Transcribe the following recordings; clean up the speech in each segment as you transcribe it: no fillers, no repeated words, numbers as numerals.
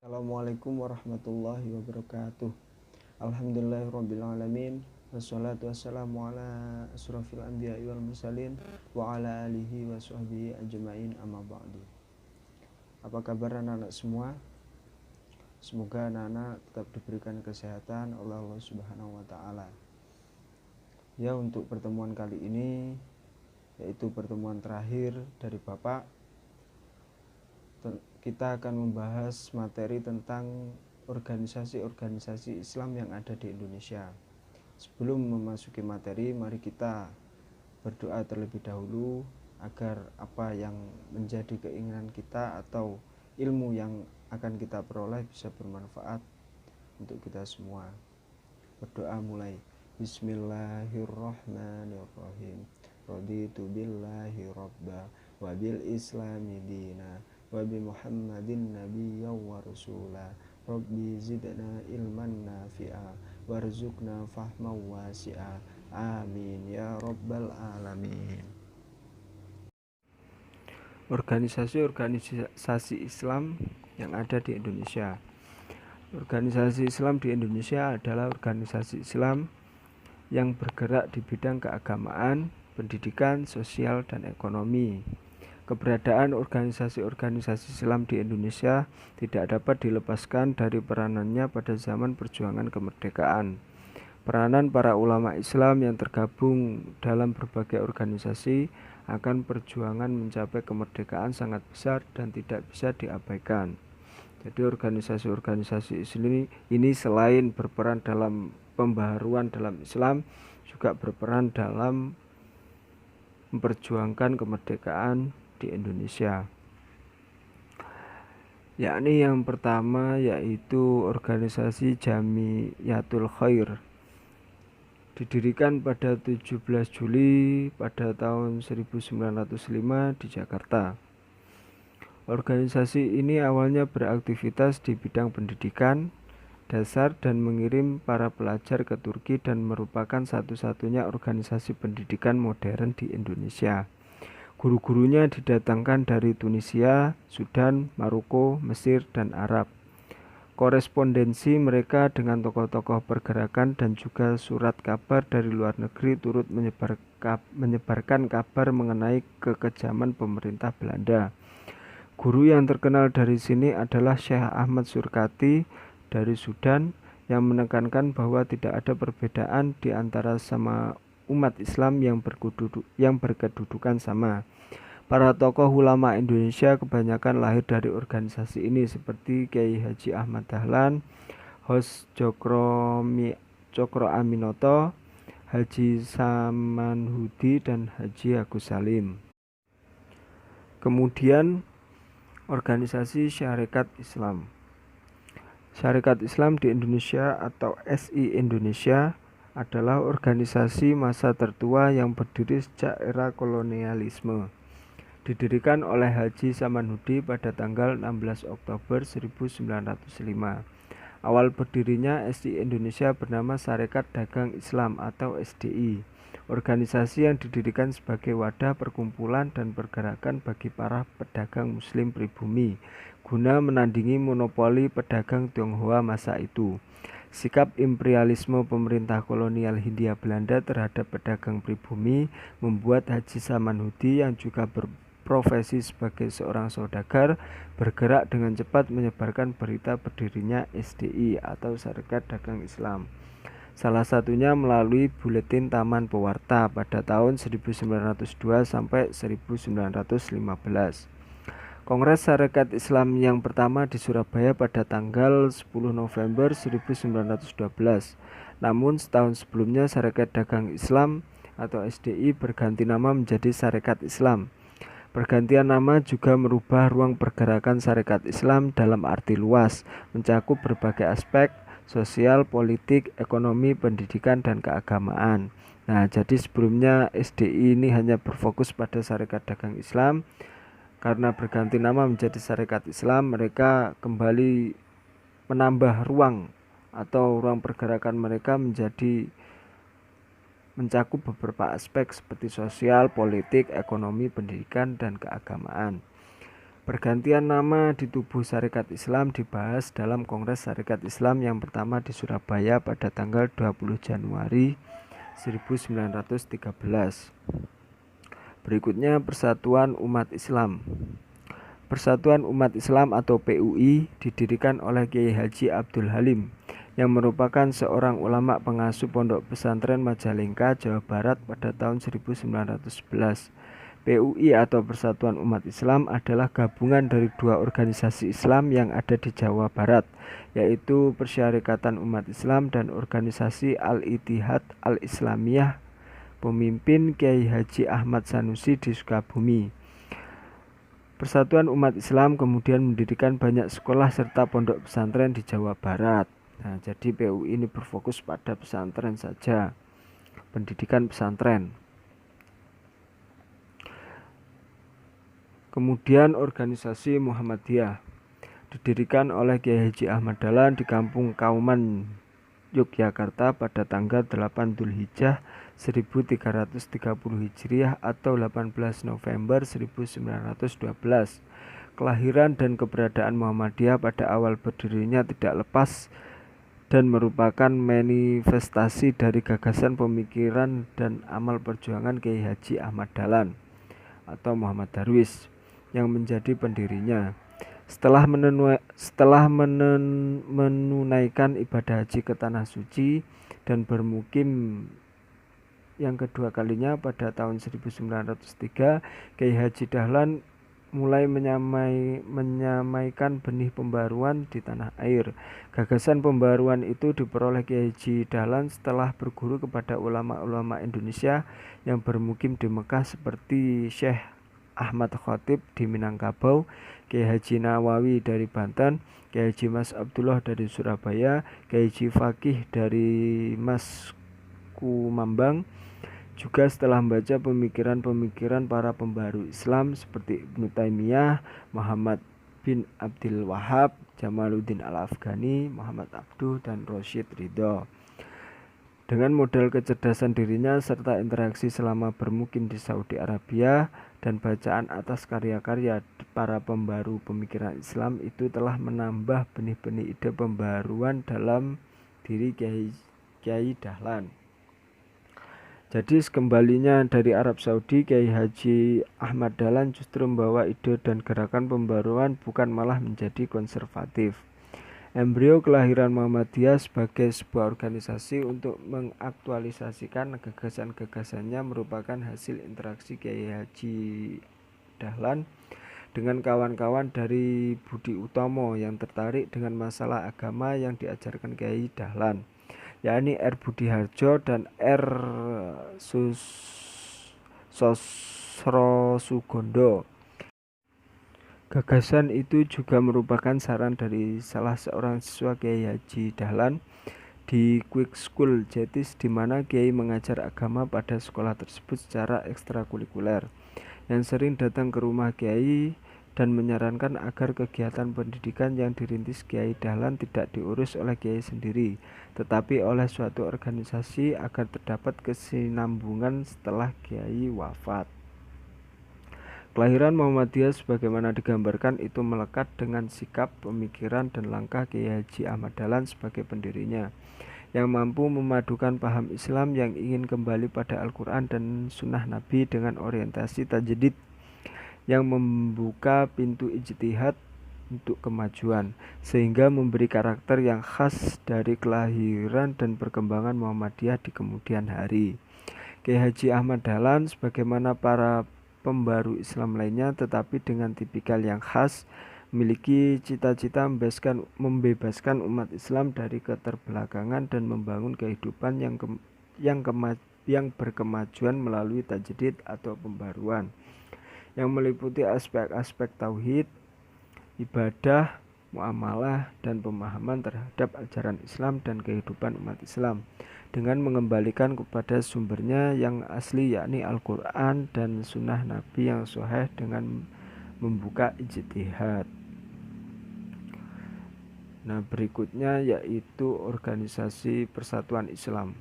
Assalamualaikum warahmatullahi wabarakatuh. Alhamdulillahirrabbilalamin. Wassalatu wassalamu ala asrafil anbiya wal mursalin wa ala alihi wa sahbihi ajma'in amma ba'du. Apa kabar anak-anak semua? Semoga anak-anak tetap diberikan kesehatan oleh Allah Subhanahu wa taala. Ya, untuk pertemuan kali ini yaitu pertemuan terakhir dari Bapak, kita akan membahas materi tentang organisasi-organisasi Islam yang ada di Indonesia. Sebelum memasuki materi, mari kita berdoa terlebih dahulu agar apa yang menjadi keinginan kita atau ilmu yang akan kita peroleh bisa bermanfaat untuk kita semua. Berdoa mulai. Bismillahirrahmanirrahim. Raditu billahi rabba wa bil islami dina wa bi Muhammadin nabiyya wa rasula. Rabbi zidna ilman nafi'a warzuqna fahman wasi'a. Amin ya rabbal alamin. Organisasi-organisasi Islam yang ada di Indonesia. Organisasi Islam di Indonesia adalah organisasi Islam yang bergerak di bidang keagamaan, pendidikan, sosial, dan ekonomi. Keberadaan organisasi-organisasi Islam di Indonesia tidak dapat dilepaskan dari peranannya pada zaman perjuangan kemerdekaan. Peranan para ulama Islam yang tergabung dalam berbagai organisasi akan perjuangan mencapai kemerdekaan sangat besar dan tidak bisa diabaikan. Jadi organisasi-organisasi ini selain berperan dalam pembaharuan dalam Islam, juga berperan dalam memperjuangkan kemerdekaan di Indonesia. Yakni yang pertama yaitu organisasi Jamiyatul Khair, didirikan pada 17 Juli pada tahun 1905 di Jakarta. Organisasi ini awalnya beraktivitas di bidang pendidikan dasar dan mengirim para pelajar ke Turki dan merupakan satu-satunya organisasi pendidikan modern di Indonesia. Guru-gurunya didatangkan dari Tunisia, Sudan, Maroko, Mesir, dan Arab. Korespondensi mereka dengan tokoh-tokoh pergerakan dan juga surat kabar dari luar negeri turut menyebarkan kabar mengenai kekejaman pemerintah Belanda. Guru yang terkenal dari sini adalah Syekh Ahmad Surkati dari Sudan yang menekankan bahwa tidak ada perbedaan di antara sama umat Islam yang berkedudukan sama. Para tokoh ulama Indonesia kebanyakan lahir dari organisasi ini seperti Kiai Haji Ahmad Dahlan, Hos Cokro Aminoto, Haji Samanhudi, dan Haji Agus Salim. Kemudian organisasi Syarikat Islam. Syarikat Islam di Indonesia atau SI Indonesia adalah organisasi masa tertua yang berdiri sejak era kolonialisme. Didirikan oleh Haji Samanhudi pada tanggal 16 Oktober 1905. Awal berdirinya SI Indonesia bernama Sarekat Dagang Islam atau SDI. Organisasi yang didirikan sebagai wadah perkumpulan dan pergerakan bagi para pedagang muslim pribumi guna menandingi monopoli pedagang Tionghoa masa itu. Sikap imperialisme pemerintah kolonial Hindia Belanda terhadap pedagang pribumi membuat Haji Samanhudi yang juga berprofesi sebagai seorang saudagar bergerak dengan cepat menyebarkan berita berdirinya SDI atau Sarekat Dagang Islam. Salah satunya melalui Buletin Taman Pewarta pada tahun 1902 sampai 1915. Kongres Sarekat Islam yang pertama di Surabaya pada tanggal 10 November 1912. Namun setahun sebelumnya Sarekat Dagang Islam atau SDI berganti nama menjadi Sarekat Islam. Pergantian nama juga merubah ruang pergerakan Sarekat Islam dalam arti luas, mencakup berbagai aspek sosial, politik, ekonomi, pendidikan, dan keagamaan. Nah, jadi sebelumnya SDI ini hanya berfokus pada Sarekat Dagang Islam. Karena berganti nama menjadi Sarekat Islam, mereka kembali menambah ruang atau ruang pergerakan mereka menjadi mencakup beberapa aspek seperti sosial, politik, ekonomi, pendidikan, dan keagamaan. Pergantian nama di tubuh Sarekat Islam dibahas dalam Kongres Sarekat Islam yang pertama di Surabaya pada tanggal 20 Januari 1913. Berikutnya Persatuan Umat Islam. Persatuan Umat Islam atau PUI didirikan oleh Kiai Haji Abdul Halim yang merupakan seorang ulama pengasuh Pondok Pesantren Majalengka, Jawa Barat pada tahun 1911. PUI atau Persatuan Umat Islam adalah gabungan dari dua organisasi Islam yang ada di Jawa Barat, yaitu Persyarikatan Umat Islam dan organisasi Al-Ittihad Al-Islamiyah pemimpin Kiai Haji Ahmad Sanusi di Sukabumi. Persatuan Umat Islam kemudian mendirikan banyak sekolah serta pondok pesantren di Jawa Barat. Nah, jadi PUI ini berfokus pada pesantren saja, pendidikan pesantren. Kemudian organisasi Muhammadiyah didirikan oleh Kiai Haji Ahmad Dahlan di Kampung Kauman, Yogyakarta pada tanggal 8 Dzulhijjah 1330 Hijriah atau 18 November 1912. Kelahiran dan keberadaan Muhammadiyah pada awal berdirinya tidak lepas dan merupakan manifestasi dari gagasan pemikiran dan amal perjuangan Kiai Haji Ahmad Dahlan atau Muhammad Darwis yang menjadi pendirinya. Setelah menunaikan ibadah haji ke Tanah Suci dan bermukim yang kedua kalinya pada tahun 1903, Kiai Haji Dahlan mulai menyamaikan benih pembaruan di tanah air. Gagasan pembaruan itu diperoleh Kiai Haji Dahlan setelah berguru kepada ulama-ulama Indonesia yang bermukim di Mekah seperti Syekh Ahmad Khatib di Minangkabau, Kiai Haji Nawawi dari Banten, Kiai Haji Mas Abdullah dari Surabaya, Kiai Haji Fakih dari Mas Kumambang. Juga setelah membaca pemikiran-pemikiran para pembaru Islam seperti Ibnu Taimiyah, Muhammad bin Abdul Wahab, Jamaluddin Al-Afghani, Muhammad Abduh, dan Rosyid Ridho. Dengan modal kecerdasan dirinya serta interaksi selama bermukim di Saudi Arabia dan bacaan atas karya-karya para pembaru pemikiran Islam itu telah menambah benih-benih ide pembaruan dalam diri Kiai Dahlan. Jadi sekembalinya dari Arab Saudi, Kiai Haji Ahmad Dahlan justru membawa ide dan gerakan pembaruan, bukan malah menjadi konservatif. Embrio kelahiran Muhammadiyah sebagai sebuah organisasi untuk mengaktualisasikan gagasan-gagasannya merupakan hasil interaksi Kiai Haji Dahlan dengan kawan-kawan dari Budi Utomo yang tertarik dengan masalah agama yang diajarkan Kiai Dahlan, yakni R. Budiharjo dan R. Sosrosugondo. Gagasan itu juga merupakan saran dari salah seorang siswa Kiai Haji Dahlan di Quick School Jetis, di mana Kiai mengajar agama pada sekolah tersebut secara ekstrakurikuler, yang sering datang ke rumah Kiai dan menyarankan agar kegiatan pendidikan yang dirintis Kiai Dahlan tidak diurus oleh Kiai sendiri, tetapi oleh suatu organisasi agar terdapat kesinambungan setelah Kiai wafat. Kelahiran Muhammadiyah sebagaimana digambarkan itu melekat dengan sikap, pemikiran, dan langkah Kiai Haji Ahmad Dahlan sebagai pendirinya, yang mampu memadukan paham Islam yang ingin kembali pada Al-Quran dan Sunnah Nabi dengan orientasi tajdid yang membuka pintu ijtihad untuk kemajuan, sehingga memberi karakter yang khas dari kelahiran dan perkembangan Muhammadiyah di kemudian hari. Kiai Haji Ahmad Dahlan sebagaimana para pembaru Islam lainnya, tetapi dengan tipikal yang khas, memiliki cita-cita membebaskan umat Islam dari keterbelakangan dan membangun kehidupan yang berkemajuan melalui tajdid atau pembaruan, yang meliputi aspek-aspek tauhid, ibadah, muamalah, dan pemahaman terhadap ajaran Islam dan kehidupan umat Islam, dengan mengembalikan kepada sumbernya yang asli, yakni Al-Quran dan Sunnah Nabi yang sahih, dengan membuka ijtihad. Nah, berikutnya yaitu organisasi Persatuan Islam.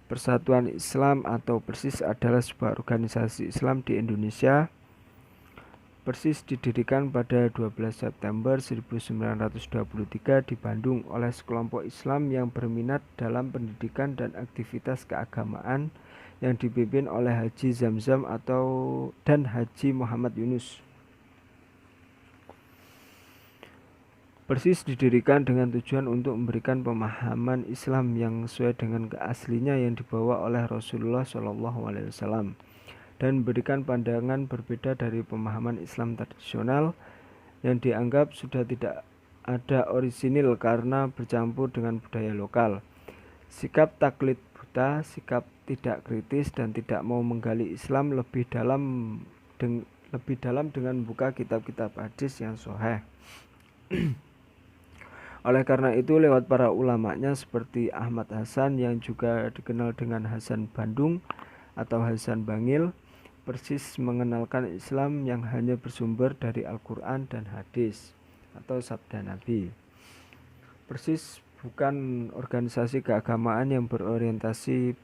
Persatuan Islam atau Persis adalah sebuah organisasi Islam di Indonesia Persis didirikan pada 12 September 1923 di Bandung oleh sekelompok Islam yang berminat dalam pendidikan dan aktivitas keagamaan yang dipimpin oleh Haji Zamzam dan Haji Muhammad Yunus. Persis didirikan dengan tujuan untuk memberikan pemahaman Islam yang sesuai dengan keaslinya yang dibawa oleh Rasulullah SAW dan memberikan pandangan berbeda dari pemahaman Islam tradisional yang dianggap sudah tidak ada orisinil karena bercampur dengan budaya lokal. Sikap taklid buta, sikap tidak kritis dan tidak mau menggali Islam lebih dalam dengan membuka kitab-kitab hadis yang sahih. Oleh karena itu, lewat para ulamanya seperti Ahmad Hasan yang juga dikenal dengan Hasan Bandung atau Hasan Bangil, Persis mengenalkan Islam yang hanya bersumber dari Al-Quran dan hadis atau sabda Nabi. Persis bukan organisasi keagamaan yang berorientasi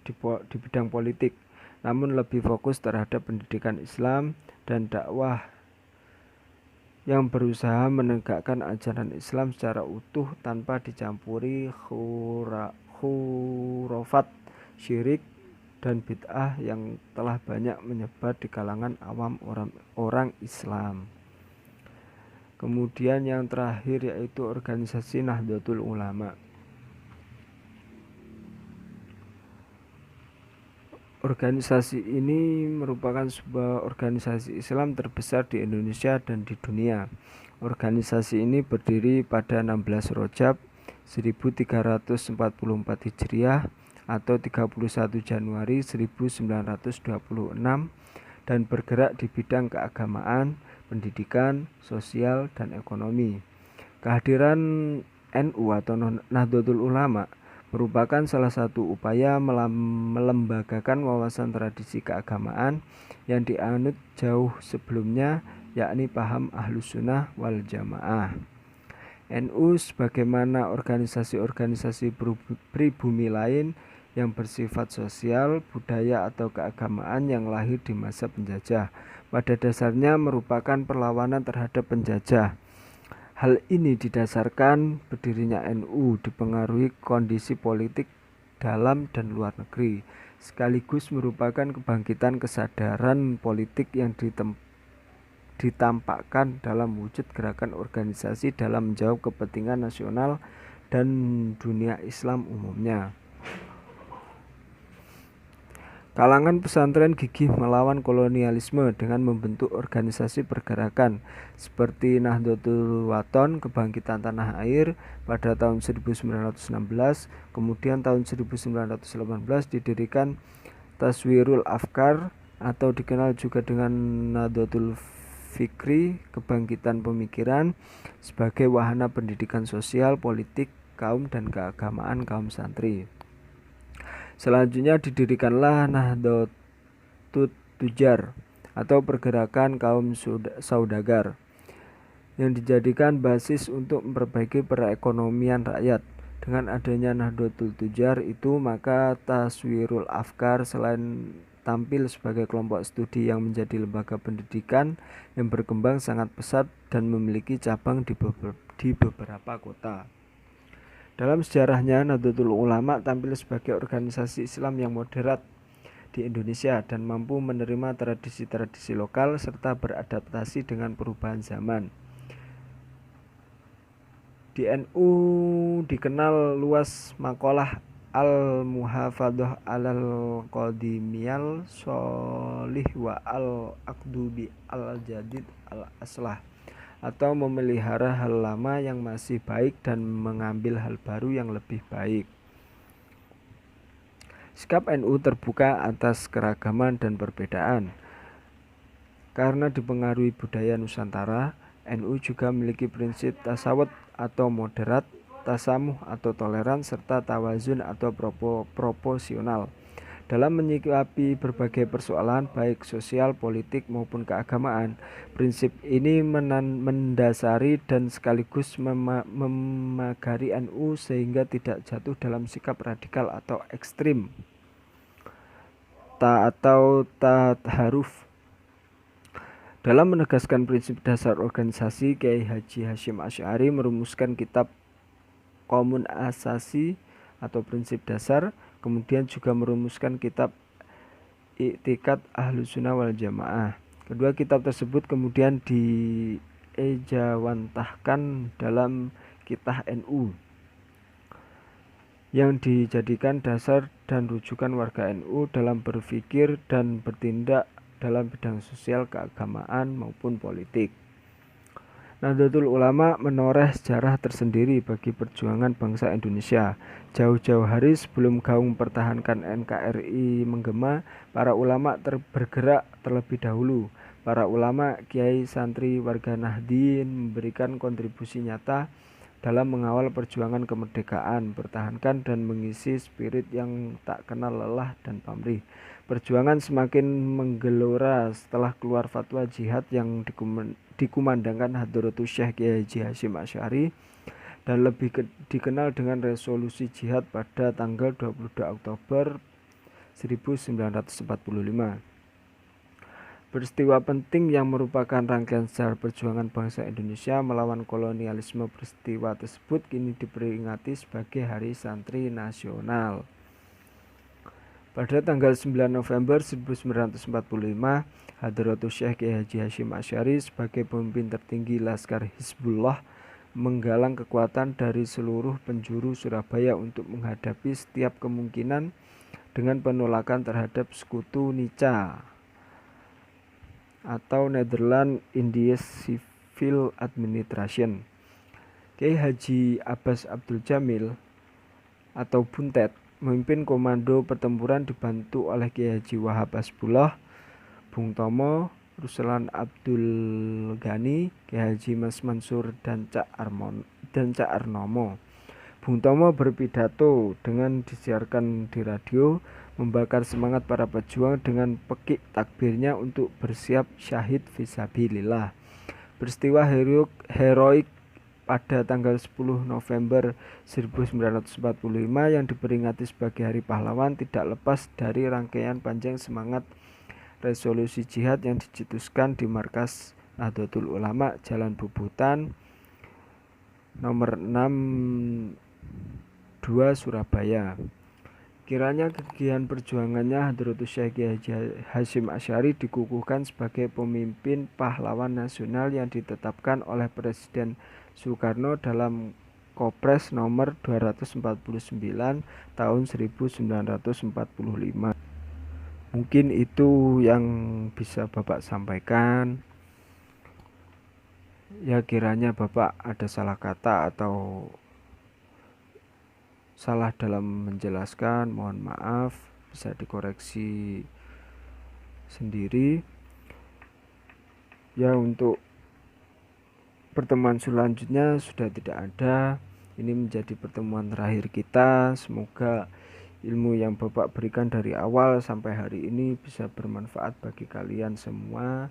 di bidang politik, namun lebih fokus terhadap pendidikan Islam dan dakwah yang berusaha menegakkan ajaran Islam secara utuh tanpa dicampuri khurafat, syirik, dan bid'ah yang telah banyak menyebar di kalangan awam orang Islam. Kemudian yang terakhir yaitu organisasi Nahdlatul Ulama. Organisasi ini merupakan sebuah organisasi Islam terbesar di Indonesia dan di dunia. Organisasi ini berdiri pada 16 Rajab 1344 Hijriah atau 31 Januari 1926 dan bergerak di bidang keagamaan, pendidikan, sosial, dan ekonomi. Kehadiran NU atau Nahdlatul Ulama merupakan salah satu upaya melembagakan wawasan tradisi keagamaan yang dianut jauh sebelumnya, yakni paham Ahlus Sunnah wal Jamaah. NU sebagaimana organisasi-organisasi pribumi lain yang bersifat sosial, budaya atau keagamaan yang lahir di masa penjajah, pada dasarnya merupakan perlawanan terhadap penjajah. Hal ini didasarkan berdirinya NU dipengaruhi kondisi politik dalam dan luar negeri, sekaligus merupakan kebangkitan kesadaran politik yang ditampakkan dalam wujud gerakan organisasi dalam menjawab kepentingan nasional dan dunia Islam umumnya. Kalangan pesantren gigih melawan kolonialisme dengan membentuk organisasi pergerakan seperti Nahdlatul Wathon, Kebangkitan Tanah Air pada tahun 1916, kemudian tahun 1918 didirikan Taswirul Afkar atau dikenal juga dengan Nahdlatul Fikri, Kebangkitan Pemikiran sebagai wahana pendidikan sosial, politik, kaum dan keagamaan kaum santri. Selanjutnya didirikanlah Nahdlatul Tujar atau pergerakan kaum saudagar yang dijadikan basis untuk memperbaiki perekonomian rakyat. Dengan adanya Nahdlatul Tujar itu, maka Taswirul Afkar selain tampil sebagai kelompok studi yang menjadi lembaga pendidikan yang berkembang sangat pesat dan memiliki cabang di beberapa kota. Dalam sejarahnya, Nahdlatul Ulama tampil sebagai organisasi Islam yang moderat di Indonesia dan mampu menerima tradisi-tradisi lokal serta beradaptasi dengan perubahan zaman. Di NU dikenal luas makalah Al-Muhafadhah alal Qadimiyal Sholih wa Al-Aqdubi Al-Jadid Al-Aslah, atau memelihara hal lama yang masih baik dan mengambil hal baru yang lebih baik. Sikap NU terbuka atas keragaman dan perbedaan. Karena dipengaruhi budaya Nusantara, NU juga memiliki prinsip tasawuf atau moderat, tasamuh atau toleran, serta tawazun atau proporsional. Dalam menyikapi berbagai persoalan baik sosial, politik maupun keagamaan, prinsip ini mendasari dan sekaligus memagari NU sehingga tidak jatuh dalam sikap radikal atau ekstrim atau taharuf. Dalam menegaskan prinsip dasar organisasi, Kiai Haji Hasyim Asy'ari merumuskan kitab Qomun Asasi atau prinsip dasar, kemudian juga merumuskan kitab I'tiqad Ahlussunnah wal Jamaah. Kedua kitab tersebut kemudian diejawantahkan dalam Kitab NU yang dijadikan dasar dan rujukan warga NU dalam berpikir dan bertindak dalam bidang sosial, keagamaan, maupun politik. Nahdlatul Ulama menoreh sejarah tersendiri bagi perjuangan bangsa Indonesia. Jauh-jauh hari sebelum gaung pertahankan NKRI menggema, para ulama bergerak terlebih dahulu. Para ulama, kiai, santri, warga Nahdien memberikan kontribusi nyata dalam mengawal perjuangan kemerdekaan, pertahankan dan mengisi spirit yang tak kenal lelah dan pamrih. Perjuangan semakin menggelora setelah keluar fatwa jihad yang dikumandangkan Hadratus Syekh Kiai Haji Hasyim Asy'ari dan lebih dikenal dengan resolusi jihad pada tanggal 22 Oktober 1945. Peristiwa penting yang merupakan rangkaian sejarah perjuangan bangsa Indonesia melawan kolonialisme. Peristiwa tersebut kini diperingati sebagai Hari Santri Nasional. Pada tanggal 9 November 1945, Hadratus Syekh Kiai Haji Hasyim Asy'ari sebagai pemimpin tertinggi Laskar Hizbullah menggalang kekuatan dari seluruh penjuru Surabaya untuk menghadapi setiap kemungkinan dengan penolakan terhadap Sekutu Nica atau Netherlands Indies Civil Administration. Kiai Haji Abbas Abdul Jamil atau Buntet memimpin komando pertempuran dibantu oleh Kiai Haji Wahab Hasbullah, Bung Tomo, Ruslan Abdul Ghani, Kiai Haji Mas Mansur dan Cak Arnomo. Bung Tomo berpidato dengan disiarkan di radio, membakar semangat para pejuang dengan pekik takbirnya untuk bersiap syahid fisabilillah. Peristiwa heroik pada tanggal 10 November 1945 yang diperingati sebagai Hari Pahlawan tidak lepas dari rangkaian panjang semangat resolusi jihad yang dicetuskan di markas Nahdlatul Ulama Jalan Bubutan nomor 62 Surabaya. Kiranya kegiatan perjuangannya Hadratus Syekh Kiai Haji Hasyim Asy'ari dikukuhkan sebagai pemimpin pahlawan nasional yang ditetapkan oleh Presiden Soekarno dalam Kopres nomor 249 tahun 1945. Mungkin itu yang bisa Bapak sampaikan. Ya, kiranya Bapak ada salah kata atau salah dalam menjelaskan, mohon maaf, bisa dikoreksi sendiri. Ya, untuk pertemuan selanjutnya sudah tidak ada. Ini menjadi pertemuan terakhir kita. Semoga ilmu yang Bapak berikan dari awal sampai hari ini bisa bermanfaat bagi kalian semua.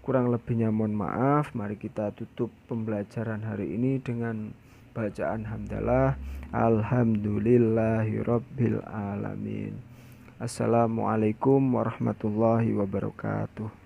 Kurang lebihnya mohon maaf. Mari kita tutup pembelajaran hari ini dengan bacaan hamdalah. Alhamdulillahirabbil alamin. Assalamualaikum warahmatullahi wabarakatuh.